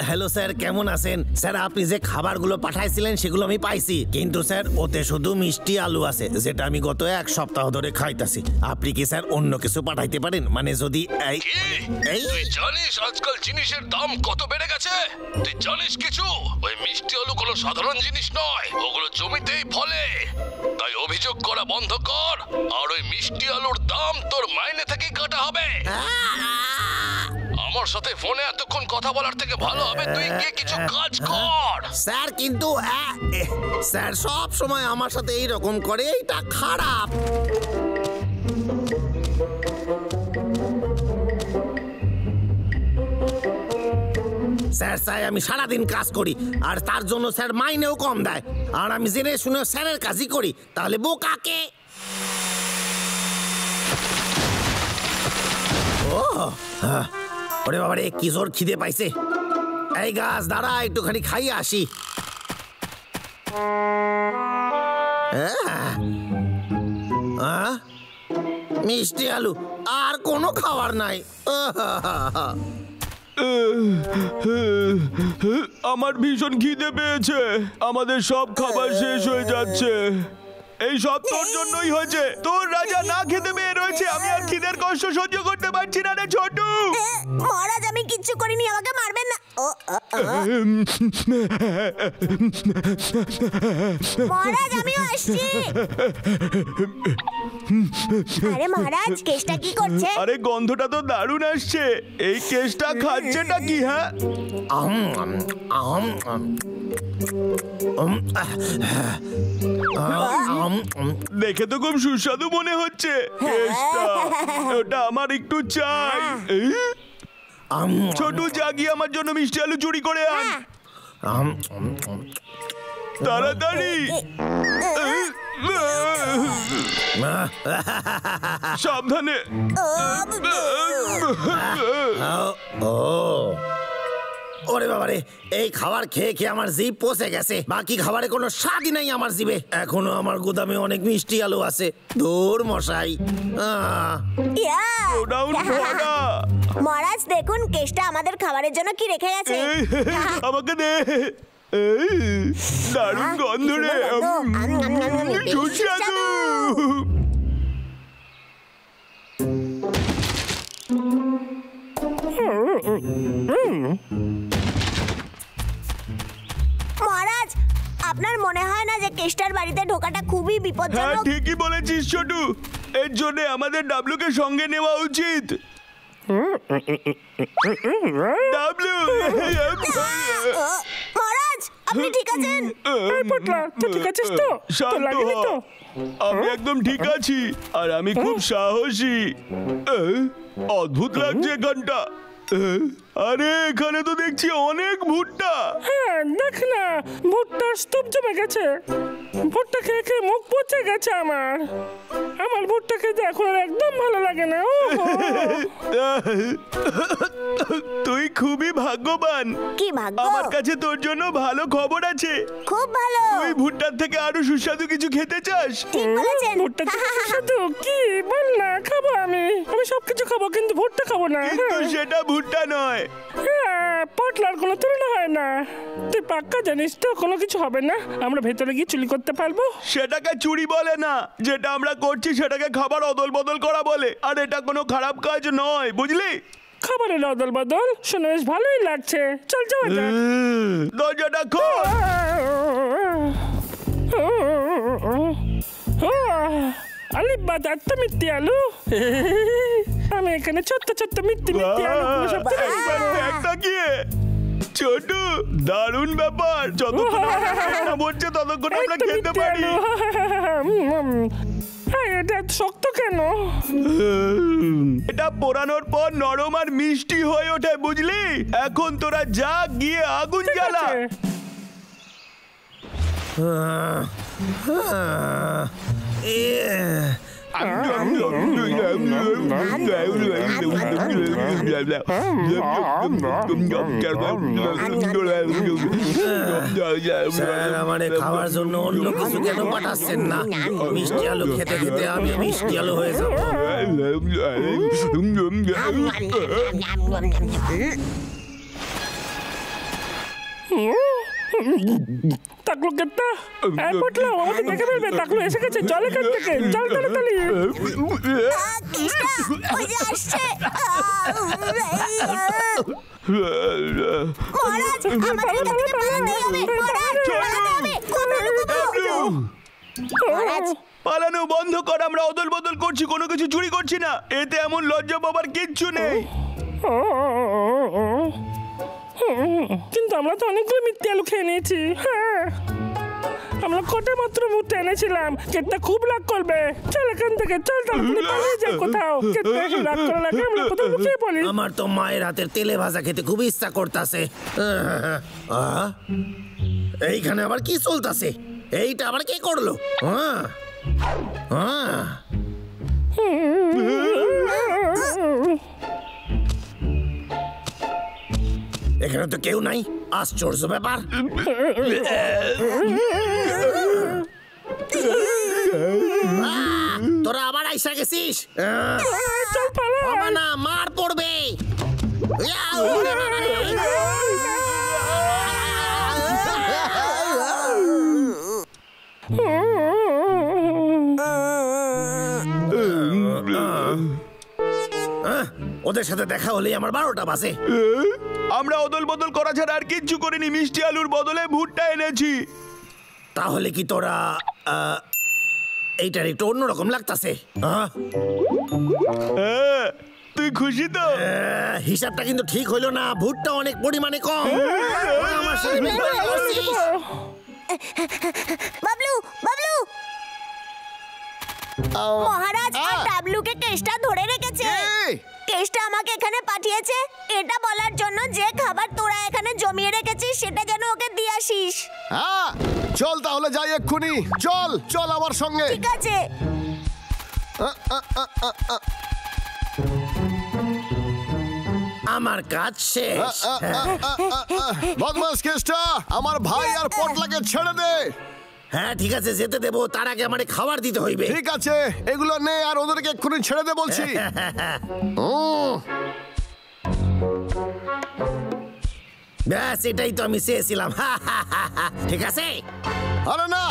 Hello sir, কেমন আছেন? Sir আপনি যে খাবারগুলো পাঠাইছিলেন সেগুলো আমি পাইছি, কিন্তু স্যার ওতে শুধু মিষ্টি আলু আছে, যেটা আমি গত এক সপ্তাহ ধরে খাইতাছি। আপনি কি স্যার অন্য কিছু পাঠাইতে পারেন? মানে যদি তুই জানিস আজকাল জিনিসের দাম কত বেড়ে গেছে? তুই জানিস কিছু? ওই মিষ্টি আলু কোনো সাধারণ জিনিস নয়, ওগুলো জমিতেই ফলে। তাই অভিযোগ করা বন্ধ কর, আর ওই মিষ্টি আলুর দাম তোর মাইনে থেকেই কাটা হবে। আমার সাথে ফোনে এতক্ষণ কথা বলার থেকে ভালো হবে তুই গিয়ে কিছু কাজ কর। স্যার কিন্তু স্যার সব সময় আমার সাথে এই রকম করে, এটা খারাপ। স্যার চাই আমি সারাদিন কাজ করি, আর তার জন্য স্যার মাইনেও কম দেয়, আর আমি জেনে শুনে স্যারের কাজই করি। তাহলে বোকাকে ওরে বাবারে, কি জোর খিদে পাইছে। এই গাছ দাঁড়া, একটুখানি খাইয়ে আসি। মিষ্টি আলু আর কোনো খাবার নাই। আমার ভীষণ খিদে পেয়েছে, আমাদের সব খাবার শেষ হয়ে যাচ্ছে। এই সব তোর জন্যই হয়েছে, তোর রাজা না খেতে পেয়ে রয়েছে। আমি আর খিদের কষ্ট সহ্য করতে পারছি না রে ছোটু। মহারাজ আমি কিচ্ছু করিনি, আমাকে মারবেন না। মহারাজ আমিও আসছি। আরে মহারাজ, কেশটা কি করছে? আরে গন্ধটা তো দারুণ আসছে। এই কেশটা খাচ্ছেটা কি? হ্যাঁ, দেখে তো খুব সুস্বাদু মনে হচ্ছে কেশটা। ওটা আমার একটু চাই। ছোটু জাগিয়ে আমার জন্য মিষ্টি আলু চুরি করে আন তাড়াতাড়ি। সাবধানে। ওরে বাবারে, এই খাবার খেয়ে খেয়ে আমার জিভ পচে গেছে। বাকি খাবারে কোনো স্বাদই নাই আমার জিভে। এখনো আমার গুদামে অনেক মিষ্টি আলু আছে। ধুর মশাই। মহারাজ দেখুন, কেশটা আমাদের খাবারের জন্য কি রেখে গেছে। আমাকে দে। দারুণ গন্ধ রে, সুস্বাদু। মহারাজ, আপনার মনে হয় না যে কেশটার বাড়িতে ঢোকাটা খুবই বিপজ্জনক? হ্যাঁ, ঠিকই বলেছিস ছোটু। এর জন্য আমাদের ডাবলুকে সঙ্গে নেওয়া উচিত। ডাবলু, মহারাজ আপনি ঠিক আছেন? ঠিক আছিস তো? শান্ত হ, আমি একদম ঠিক আছি, আর আমি খুব সাহসী। অদ্ভুত লাগছে এখানটা। আরে এখানে তো দেখছি অনেক ভুট্টা। হ্যাঁ দেখ না, ভুট্টার স্তূপ জমে গেছে। ভুট্টা খেয়ে খেয়ে মুখ পচে গেছে আমার। আমার ভুট্টা খেতে এখন একদম ভালো লাগে না। তুই খুবই ভাগ্যবান। কি ভাগ্য? আমার কাছে তোর জন্য ভালো খবর আছে। খুব ভালো। তুই ভুট্টার থেকে আরো সুস্বাদু কিছু খেতে চাস? ঠিক বলেছেন। ভুট্টা থেকে সুস্বাদু কি বল না, খাবো আমি সবকিছু খাবো, কিন্তু ভুট্টা খাবো না। কিন্তু সেটা ভুট্টা নয়। পটলার কোনো তুলনা হয় না। তুই পাক্কা জানিস তো কোনো কিছু হবে না? আমরা ভেতরে গিয়ে চুরি করতে পারবো। সেটাকে চুরি বলে না, যেটা আমরা করছি সেটাকে খাবার অদল বদল করা বলে। আর এটা কোনো খারাপ কাজ নয়, বুঝলি? খাবারের অদল বদল শুনে বেশ ভালোই লাগছে। চল যাওয়া যাক। দরজাটা খোল। আলিবাদ আত্মা মিথ্যে আলু। আমি এখানে ছোট্ট ছোট্ট মিথ্যে আলু সব একটা কি ছোট দারুণ ব্যাপার। যতক্ষণ বলছে ততক্ষণ আমরা খেতে পারি। এটা শক্ত কেন? এটা পোড়ানোর পর নরম আর মিষ্টি হয়ে ওঠে, বুঝলি? এখন তোরা যা গিয়ে আগুন জ্বালা। স্যার আমারে খাওয়ার জন্য অন্য কিছু কেন পাঠাচ্ছেন না? মিষ্টি আলু খেতে খেতে আমি মিষ্টি আলু হয়ে যাব। তাকলু কেটটা পটলো আমাকে দেখে ফেলবে। তাকলু এসে গেছে, চল এখান থেকে, চল তাড়াতাড়ি। ওই যে আসছে। মহারাজ আমাদের এখান থেকে পালাতে হবে। মহারাজ পালাতে হবে। মহারাজ পালানো বন্ধ কর। আমরা অদল বদল করছি, কোনো কিছু চুরি করছি না। এতে এমন লজ্জা পাবার কিচ্ছু নেই। কিন্তু আমরা তো অনেকগুলো মিথ্যে আলু খেয়ে নিয়েছি। হ্যাঁ, আমরা কটা মাত্র ভুট্টা এনেছিলাম। কেটটা খুব রাগ করবে। চল এখান থেকে, চল তাড়াতাড়ি পালিয়ে যাই কোথাও। কেটটা এখন রাগ করা লাগে, আমরা কোথাও লুকিয়ে পড়ি। আমার তো মায়ের হাতের তেলে ভাজা খেতে খুব ইচ্ছা করতেছে। এইখানে আবার কি চলতেছে? এইটা আবার কে করলো? এখানে তো কেউ নাই। আশ্চর্য ব্যাপার। তোরা আবার আইসা গেছিস? না, মার পড়বে। ওদের সাথে দেখা হলেই আমার 12টা বাজে। আমরা অদল বদল করা ছাড়া আর কিচ্ছু করিনি। মিষ্টি আলুর বদলে ভুট্টা এনেছি। তাহলে কি তোরা এইটার একটু অন্যরকম লাগতাছে? তুই খুশি তো? হিসাবটা কিন্তু ঠিক হইলো না। ভুট্টা অনেক পরিমাণে কম। আমার সাথে বেইমানি করছিস। বাবলু, বাবলু। মহারাজ আর ডাবলুকে কেষ্টা ধরে রেখেছে। কেষ্টা আমাকে এখানে পাঠিয়েছে এটা বলার জন্য যে খাবার তোরা এখানে জমিয়ে রেখেছিস সেটা যেন ওকে দিয়ে আসিস। হ্যাঁ, চল তাহলে যাই এক্ষুনি। চল চল আমার সঙ্গে। ঠিক আছে। আমার কাজ শেষ। বদমাস কেষ্টা, আমার ভাই আর পটলাকে ছেড়ে দে। হ্যাঁ ঠিক আছে, যেতে দেবো। তার আগে আমারে খাবার দিতে হইবে। ঠিক আছে, এগুলো নে আর ওদেরকে এক্ষুনি ছেড়ে দে বলছি। ব্যাস, এটাই তো আমি চেয়েছিলাম। ঠিক আছে। আরে না,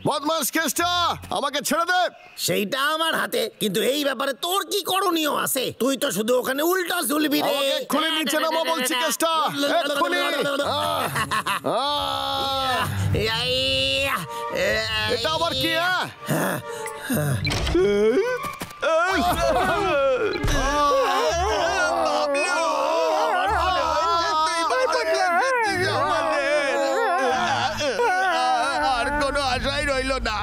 বদমাস কেষ্টা, আমাকে ছেড়ে দে। সেইটা আমার হাতে, কিন্তু এই ব্যাপারে তোর কি করণীয় আছে? তুই তো শুধু ওখানে উল্টা ঝুলবি রে। আমাকে এক্ষুনি নিচে নামো বলছি কেষ্টা, এক্ষুনি। এটা আবার কি? আর কোনো আশাই রইল না।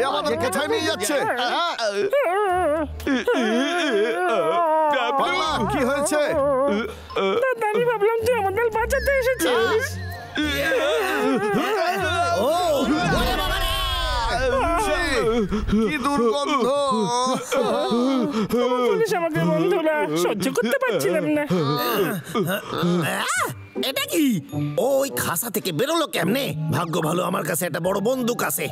আমাকে কোথায় নিয়ে যাচ্ছে? কি হয়েছে? আমি ভাবলাম তুই আমাদের বাঁচাতে এসেছিস। কি দুর্গন্ধ! পুলিশ আমাকে বন্ধুরা সহ্য করতে পারছিলাম না। এটা কি? ওই খাসা থেকে বেরোলো কেমনে? ভাগ্য ভালো আমার কাছে একটা বড় বন্দুক আছে।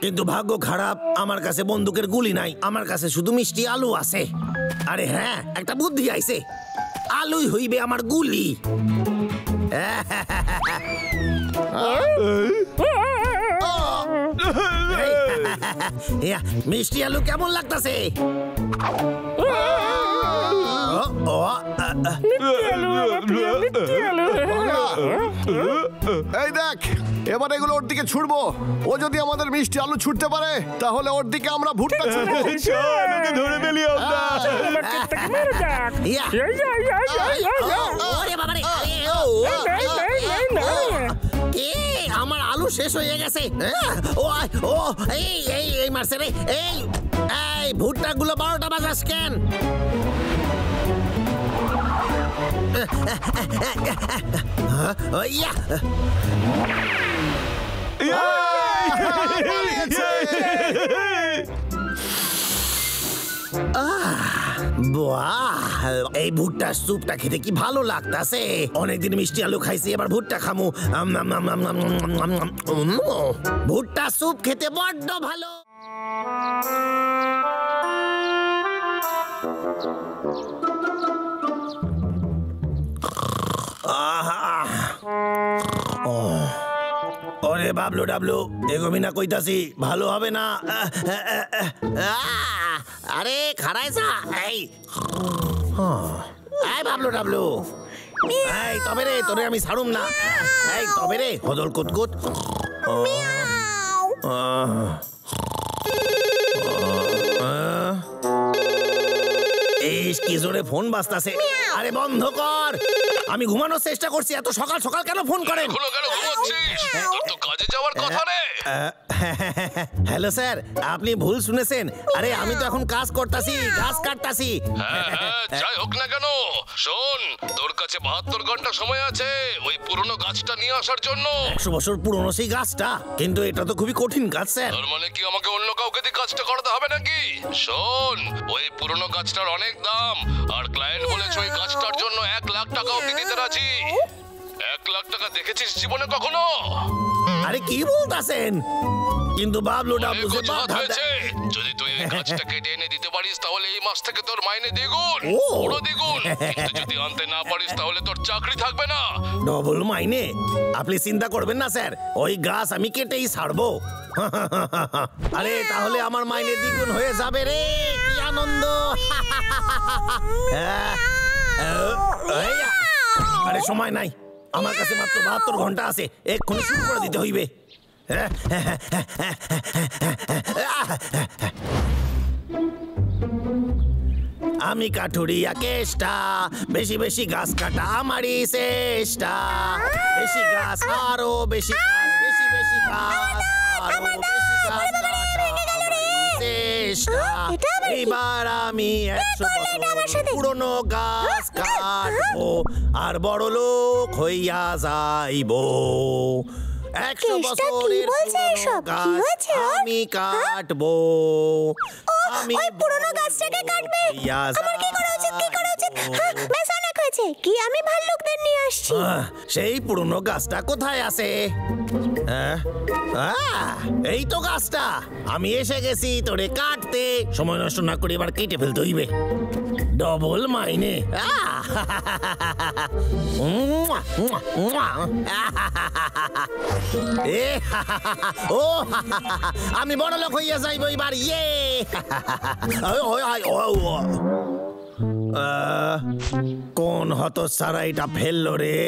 কিন্তু ভাগ্য খারাপ, আমার কাছে বন্দুকের গুলি নাই। আমার কাছে শুধু মিষ্টি আলু আছে। আরে হ্যাঁ, একটা বুদ্ধি আইছে। আলুই হইবে আমার গুলি। মিষ্টি আলু কেমন লাগতাছে? এই দেখ, এবার এগুলো ওর দিকে ছুড়বো। ও যদি আমাদের মিষ্টি আলু ছুটতে পারে তাহলে ওর দিকে আমরা ভুট্টা ছুড়বো। ধরে ফেলি আমরা। আমার আলু শেষ হয়ে গেছে। ও এই মারছে রে। এই ভুট্টা গুলো 12টা বাজাস কেন? ইয়া! বাহ, এই ভুট্টার স্যুপটা খেতে কি ভালো লাগতাছে। অনেকদিন মিষ্টি আলু খাইছি, এবার ভুট্টা খামু। ভুট্টা স্যুপ খেতে বড্ড ভালো। ওরে বাবলু ডাবলু, এগোবি না কইতাছি, ভালো হবে না। আরে খারাইছা, এই বাবলু ডাবলু, এই তবে রে, তোরে আমি ছাড়ুম না। এই তবে রে, হদল কুতকুত। কি জোরে ফোন বাজতাছে। আরে বন্ধ কর, আমি ঘুমানোর চেষ্টা করছি, এত সকাল সকাল কেন ফোন করেন? কাজে যাওয়ার কথা রে। হ্যালো স্যার, আপনি ভুল শুনেছেন। আরে আমি তো এখন কাজ করতাছি, গাছ কাটতাছি। যাই হোক না কেন, শোন, তোর কাছে 72 ঘন্টা সময় আছে ওই পুরনো গাছটা নিয়ে আসার জন্য। 100 বছর পুরনো সেই গাছটা, কিন্তু এটা তো খুবই কঠিন কাজ স্যার। তার মানে কি আমাকে অন্য কাউকে দিয়ে কাজটা করাতে হবে নাকি? শোন, ওই পুরনো গাছটার অনেক দাম, আর ক্লায়েন্ট বলেছে ওই গাছটার জন্য 1 লাখ টাকাও দিতে রাজি। 1 লাখ টাকা দেখেছিস জীবনে কখনো? আরে কি বলতাছেন? কিন্তু বাবলু ডাবলু যে যদি তুই এই গাছটা কেটে এনে দিতে পারিস তাহলে এই মাস থেকে তোর মাইনে দ্বিগুণ, ও। পুরো দ্বিগুণ। কিন্তু যদি আনতে না পারিস তাহলে তোর চাকরি থাকবে না। ডবল মাইনে? আপনি চিন্তা করবেন না স্যার, ওই গাছ আমি কেটেই ছাড়বো। আরে তাহলে আমার মাইনে দ্বিগুণ হয়ে যাবে রে, কি আনন্দ। আরে সময় নাই, আমার কাছে মাত্র 72 ঘন্টা আছে, এক্ষুনি শুরু করে দিতে হইবে। আমি কাঠুরিয়া কেষ্টা, বেশি বেশি গাছ কাটা আমারই চেষ্টা। বেশি গাছ, আরো বেশি গাছ, বেশি বেশি গাছ, আরো বেশি গাছ কাটা আমারই চেষ্টা। এইবার আমি 100 বছর পুরনো গাছ কাটবো, আর বড় লোক হইয়া যাইবো। 100 বছরের গাছ আমি কাটবো। আমি পুরনো গাছটাকে কাটবে? আমার কি করা উচিত, কি করা উচিত? বেশ অনেক হয়েছে, কি আমি ভাল্লুকদের নিয়ে আসছি। সেই পুরনো গাছটা কোথায় আছে? এই তো গাছটা, আমি এসে গেছি তোরে কাটতে। সময় নষ্ট না করে এবার কেটে ফেলতে হইবে, ডবল মাইনে। ও আমি বড় লোক হইয়া যাইব এবার। ইয়ে কোন হতচ্ছাড়া এটা ফেললো রে?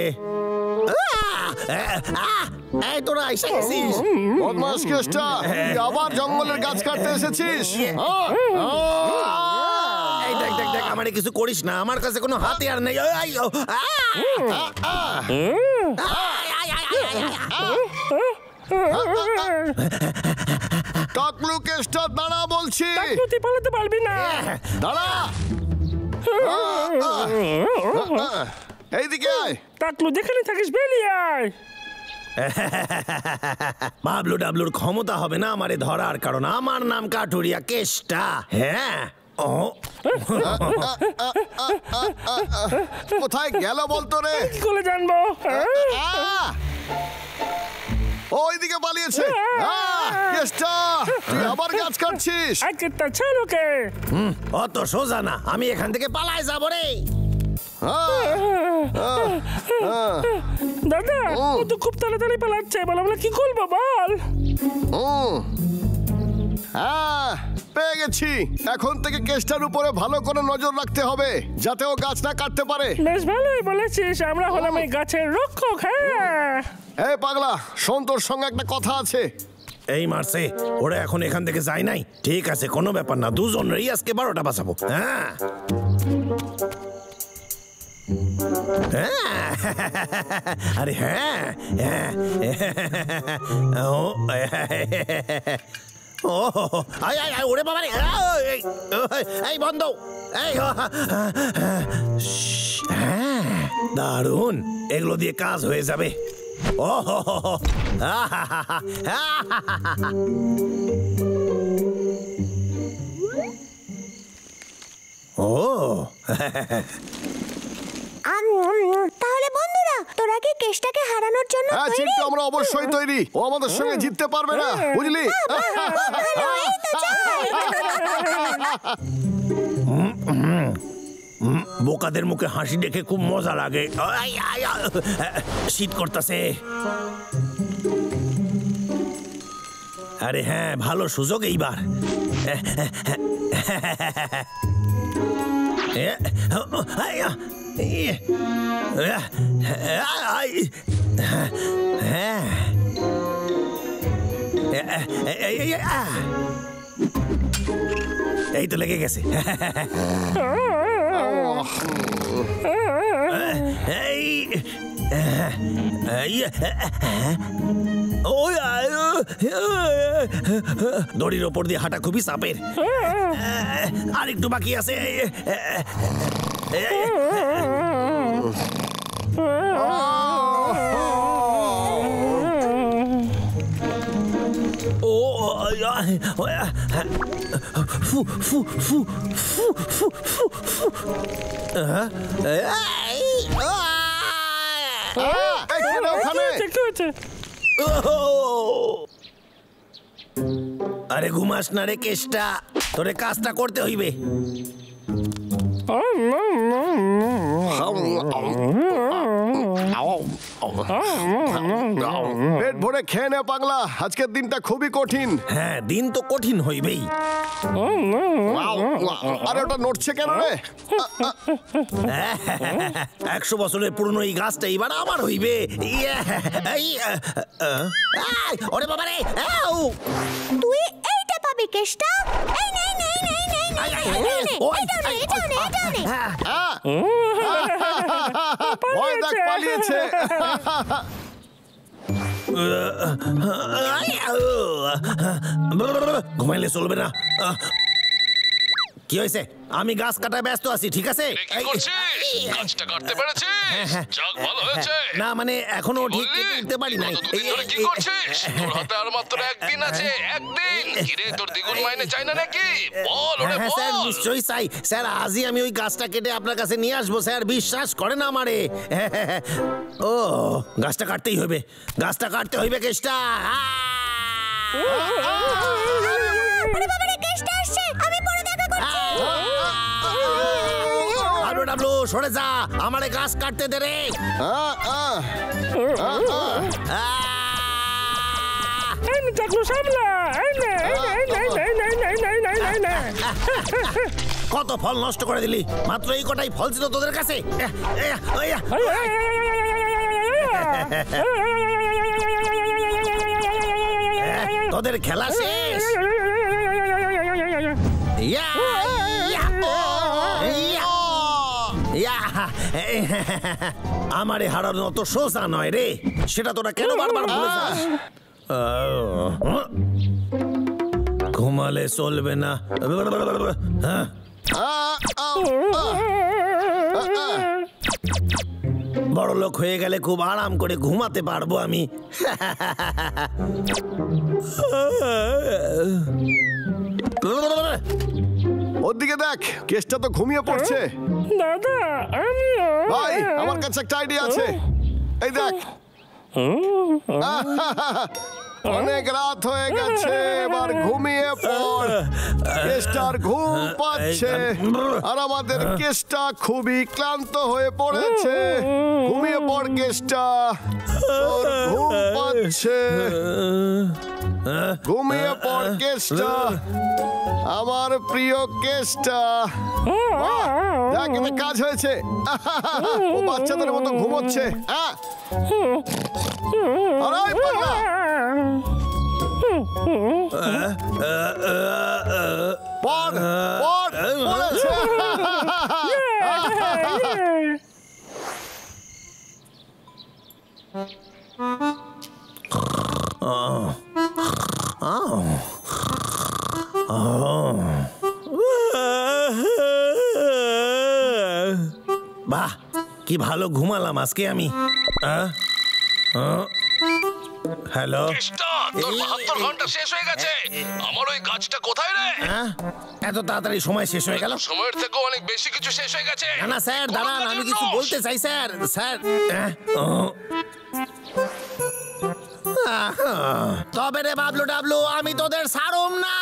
এই তোরা এসে গেছিস? বদমাস কেষ্টা, তুই আবার জঙ্গলের গাছ কাটতে এসেছিস? এই দেখ দেখ দেখ, আমারে কিছু করিস না, আমার কাছে কোনো হাতিয়ার নেই। টাকলু কেষ্টা, দাঁড়া বলছি। তুই পালাতে পারবি না। দাঁড়া, এইদিকে আয়। টাকলু, যেখানে থাকিস বেরিয়ে আয়। বাবলু ডাবলুর ক্ষমতা হবে না আমারে ধরার, কারণ আমার নাম কাঠুরিয়া কেষ্টা। হ্যাঁ, কোথায় গেল বলতো রে? কি করে জানবো? ওইদিকে পালিয়েছে। কেষ্টা, তুই আবার গাছ কাটছিস? একটা ছাড়োকে। অত সোজা না, আমি এখান থেকে পালাই যাবো রে। দাদা, ও তো খুব তাড়াতাড়ি পালাচ্ছে, বল আমরা কি করবো বল? হ্যাঁ, পেয়ে গেছি। এখন থেকে কেষ্টার উপরে ভালো করে নজর রাখতে হবে, যাতে ও গাছ না কাটতে পারে। বেশ ভালোই বলেছিস, আমরা হলাম এই গাছের রক্ষক। হ্যাঁ, এই পাগলা, শোন, তোর সঙ্গে একটা কথা আছে। এই মারছে, ওরা এখন এখান থেকে যায় নাই। ঠিক আছে, কোনো ব্যাপার না, দুজনেরই আজকে 12টা বাঁচাবো। হ্যাঁ, আরে হ্যাঁ, ও আয় আয় আয়, ওরে বাবা রে, এই বন্ধ, এই দারুণ, এগুলো দিয়ে কাজ হয়ে যাবে। ও হো হো হো। ও তাহলে বন্ধুরা, তোরা কি কেষ্টাকে হারানোর জন্য হ্যাঁ তৈরি? চিন্টু, আমরা অবশ্যই তৈরি। ও আমাদের সঙ্গে জিততে পারবে না, বুঝলি? এই তো চল। বোকাদের মুখে হাসি দেখে খুব মজা লাগে। শীত করতেছে। আরে হ্যাঁ, ভালো সুযোগ এইবার। এই তো লেগে গেছে। দড়ির ওপর দিয়ে হাঁটা খুবই চাপের। আর একটু বাকি আছে। আরে ঘুমাস না রে কেষ্টা, তোরে কাজটা করতে হইবে। পেট ভরে খেয়ে নে পাগলা, আজকের দিনটা খুবই কঠিন। হ্যাঁ, দিন তো কঠিন হইবেই। আরে ওটা নড়ছে কেন রে? 100 বছরের পুরনো এই গাছটা এবার আমার হইবে। ওরে বাবা রে, তুই এইটা পাবি কেষ্টা। এই নে নে নে নে নে। ভয় দেখ, পালিয়েছে। ঘুমাইলে চলবে না। কি হয়েছে? আমি গাছ কাটায় ব্যস্ত আছি, ঠিক আছে? কি করছিস? গাছটা কাটতে পেরেছিস? যাক, ভালো হয়েছে। না মানে এখনো ঠিক কেটে উঠতে পারি নাই। তুই ধরে কি করছিস? তোর হাতে আর মাত্র একদিন আছে, একদিন। কিরে, তোর দ্বিগুণ মাইনে চাই না নাকি? বল ওরে বল। স্যার নিশ্চয়ই চাই স্যার, আজই আমি ওই গাছটা কেটে আপনার কাছে নিয়ে আসবো স্যার, বিশ্বাস করেন আমারে। ও, গাছটা কাটতেই হবে, গাছটা কাটতে হইবে কেষ্টা। আরে বাবা রে, কেষ্টা আসছে, আমি পরে দেখা করছি। ডাবলু সরে যা, আমারে গাছ কাটতে দে রে। কত ফল নষ্ট করে দিলি, মাত্র এই কটাই ফল ছিল তোদের কাছে। তোদের খেলা শেষ। আমারে হারানো অত সোজা নয় রে, সেটা তোরা কেন বারবার ভুলে যাস? ঘুমালে চলবে না। বড় লোক হয়ে গেলে খুব আরাম করে ঘুমাতে পারবো আমি। ওর দিকে দেখ, কেসটা তো ঘুমিয়ে পড়ছে। দাদা, আমিও। ভাই, আমার কাছে একটা আইডিয়া আছে। এই দেখ, অনেক রাত হয়ে গেছে, এবার ঘুমিয়ে পড়। কেসটার ঘুম পাচ্ছে, আর আমাদের কেসটা খুবই ক্লান্ত হয়ে পড়েছে। ঘুমিয়ে পড় কেসটা, তোর ঘুম পাচ্ছে। ঘুমিয়ে পড় কেসটা, আমার প্রিয় কেসটা। দেখ, এতে কাজ হয়েছে। ও বাচ্চাদের মতো ঘুমোচ্ছে। পড় পড় পড়েছে। বাহ, কি ভালো ঘুমালাম আজকে আমি। হ্যালো, তোর 72 ঘন্টা শেষ হয়ে গেছে। আমার ওই কাজটা কোথায় রে? এত তাড়াতাড়ি সময় শেষ হয়ে গেল? সময়ের থেকে অনেক বেশি কিছু শেষ হয়ে গেছে। না স্যার দাঁড়ান, আমি কিছু বলতে চাই স্যার। স্যার তবে রে বাবলু ডাবলু, আমি তোদের ছাড়ুম না।